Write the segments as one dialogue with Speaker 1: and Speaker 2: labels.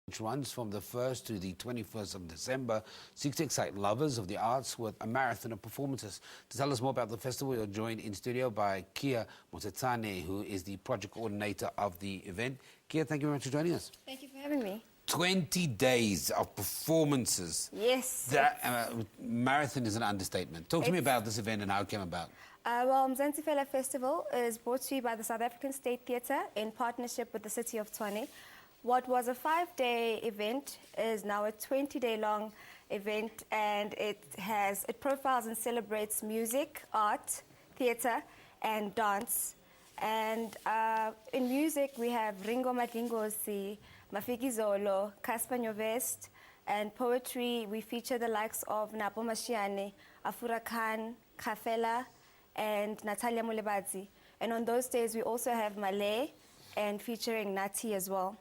Speaker 1: which runs from the 1st to the 21st of December, seeks to excite lovers of the arts with a marathon of performances. To tell us more about the festival, you're joined in studio by Kea Moeketsane, who is the project coordinator of the event. Kea, thank you very much for joining us.
Speaker 2: Thank you for having me.
Speaker 1: 20 days of performances.
Speaker 2: Yes.
Speaker 1: That marathon is an understatement. Talk to me about this event and how it came about.
Speaker 2: Well, Mzansi Fela Festival is brought to you by the South African State Theatre in partnership with the City of Tshwane. What was a 5-day event is now a 20-day-long event, and it profiles and celebrates music, art, theatre, and dance. And in music, we have Ringo Madlingozi, Mafiki Zolo, Casper Nyovest, and poetry, we feature the likes of Napo Mashiane, Afura Khan, Kafela, and Natalia Mulebadzi. And on those days, we also have Malay and featuring Nati as well.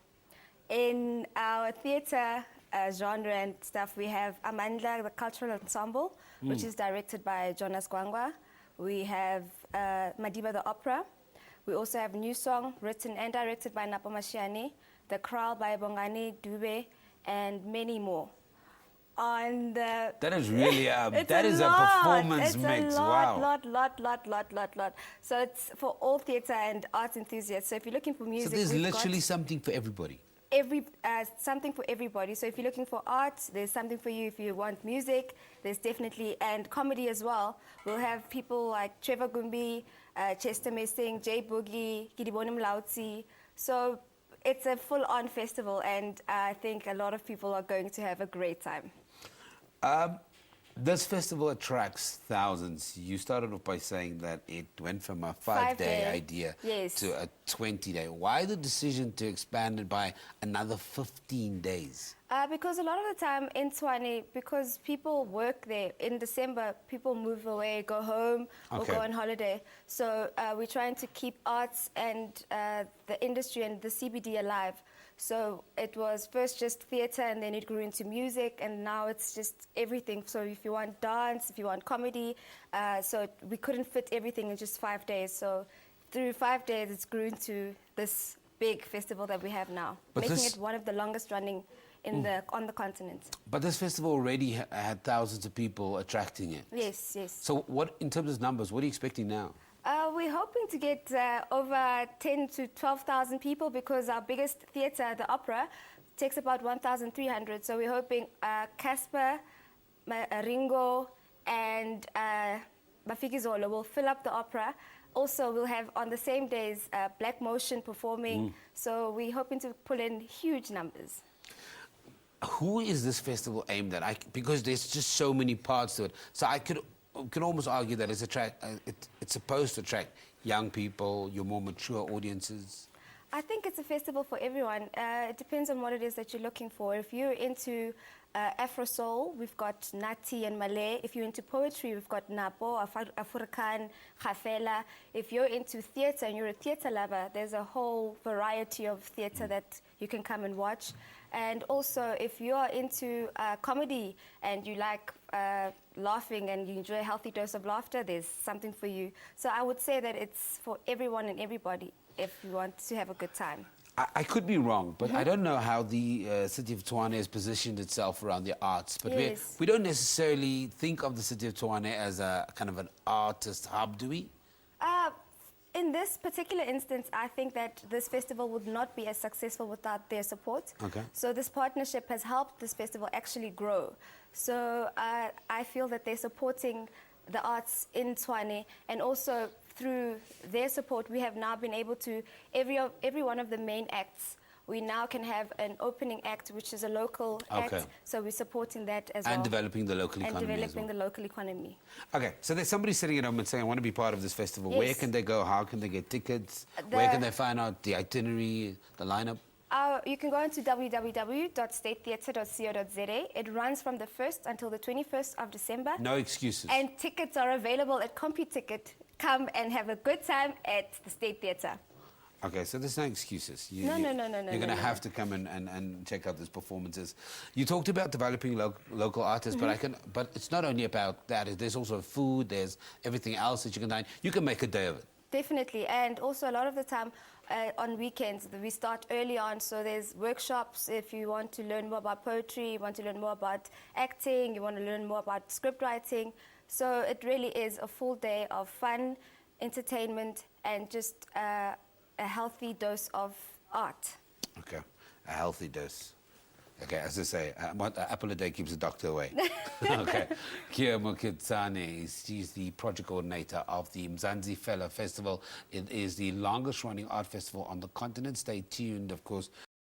Speaker 2: In our theatre genre and stuff, we have Amandla, the cultural ensemble, which is directed by Jonas Gwangwa. We have Madiba the opera. We also have New Song, written and directed by Napo Mashiane, The Kraal by Bongani Dube, and many more. On the
Speaker 1: that is really a performance mix. Wow.
Speaker 2: Lot. So it's for all theatre and arts enthusiasts. So if you're looking for music,
Speaker 1: so there's literally something for everybody.
Speaker 2: Something for everybody. So if you're looking for art, there's something for you. If you want music, there's definitely, and comedy as well. We'll have people like Trevor Gumbi, Chester Messing, Jay Boogie, Gidiboni Mlautsi. So it's a full-on festival, and I think a lot of people are going to have a great time.
Speaker 1: This festival attracts thousands. You started off by saying that it went from a 5-day idea to a 20-day. Why the decision to expand it by another 15 days?
Speaker 2: Because a lot of the time in Tshwane, because people work there, in December, people move away, go home, or go on holiday. So we're trying to keep arts and the industry and the CBD alive. So it was first just theatre, and then it grew into music, and now it's just everything. So if you want dance, if you want comedy, so we couldn't fit everything in just 5 days. So through 5 days, it's grew into this big festival that we have now, making it one of the longest running on the continent.
Speaker 1: But this festival already had thousands of people attracting it.
Speaker 2: Yes.
Speaker 1: So what, in terms of numbers, what are you expecting now?
Speaker 2: We're hoping to get over 10 to 12,000 people, because our biggest theatre, the opera, takes about 1,300. So we're hoping Casper, Ringo, and Mafiki Zolo will fill up the opera. Also, we'll have on the same days Black Motion performing. So we're hoping to pull in huge numbers.
Speaker 1: Who is this festival aimed at? Because there's just so many parts to it. So I could almost argue that it's supposed to attract young people, your more mature audiences.
Speaker 2: I think it's a festival for everyone. It depends on what it is that you're looking for. If you're into Afro Soul, we've got Nati and Malay. If you're into poetry, we've got Napo, Afura Khan, Kafela. If you're into theatre and you're a theatre lover, there's a whole variety of theatre that you can come and watch. And also, if you are into comedy and you like laughing and you enjoy a healthy dose of laughter, there's something for you. So I would say that it's for everyone and everybody if you want to have a good time.
Speaker 1: I could be wrong, but I don't know how the City of Tshwane has positioned itself around the arts. But we don't necessarily think of the City of Tshwane as a kind of an artist hub, do we?
Speaker 2: In this particular instance, I think that this festival would not be as successful without their support. So this partnership has helped this festival actually grow. So I feel that they're supporting the arts in Tshwane, and also through their support, we have now been able to, every one of the main acts, we now can have an opening act, which is a local act. So we're supporting that as well.
Speaker 1: And developing the local economy.
Speaker 2: And developing the local economy.
Speaker 1: Okay, so there's somebody sitting at home and saying, I want to be part of this festival. Where can they go? How can they get tickets? Where can they find out the itinerary, the lineup?
Speaker 2: You can go into www.statetheatre.co.za. It runs from the 1st until the 21st of December.
Speaker 1: No excuses.
Speaker 2: And tickets are available at CompuTicket. Come and have a good time at the State Theatre.
Speaker 1: Okay, so there's no excuses.
Speaker 2: No.
Speaker 1: You're going to have to come and check out these performances. You talked about developing local artists, but it's not only about that. There's also food, there's everything else that you can make a day of it.
Speaker 2: Definitely, and also a lot of the time, on weekends. We start early on, so there's workshops if you want to learn more about poetry, you want to learn more about acting, you want to learn more about script writing. So it really is a full day of fun, entertainment, and just a healthy dose of art.
Speaker 1: Okay, a healthy dose. Okay, as I say, an apple a day keeps the doctor away. Okay, Kea Moeketsane, she's the project coordinator of the Mzansi Fela Festival. It is the longest running art festival on the continent. Stay tuned, of course,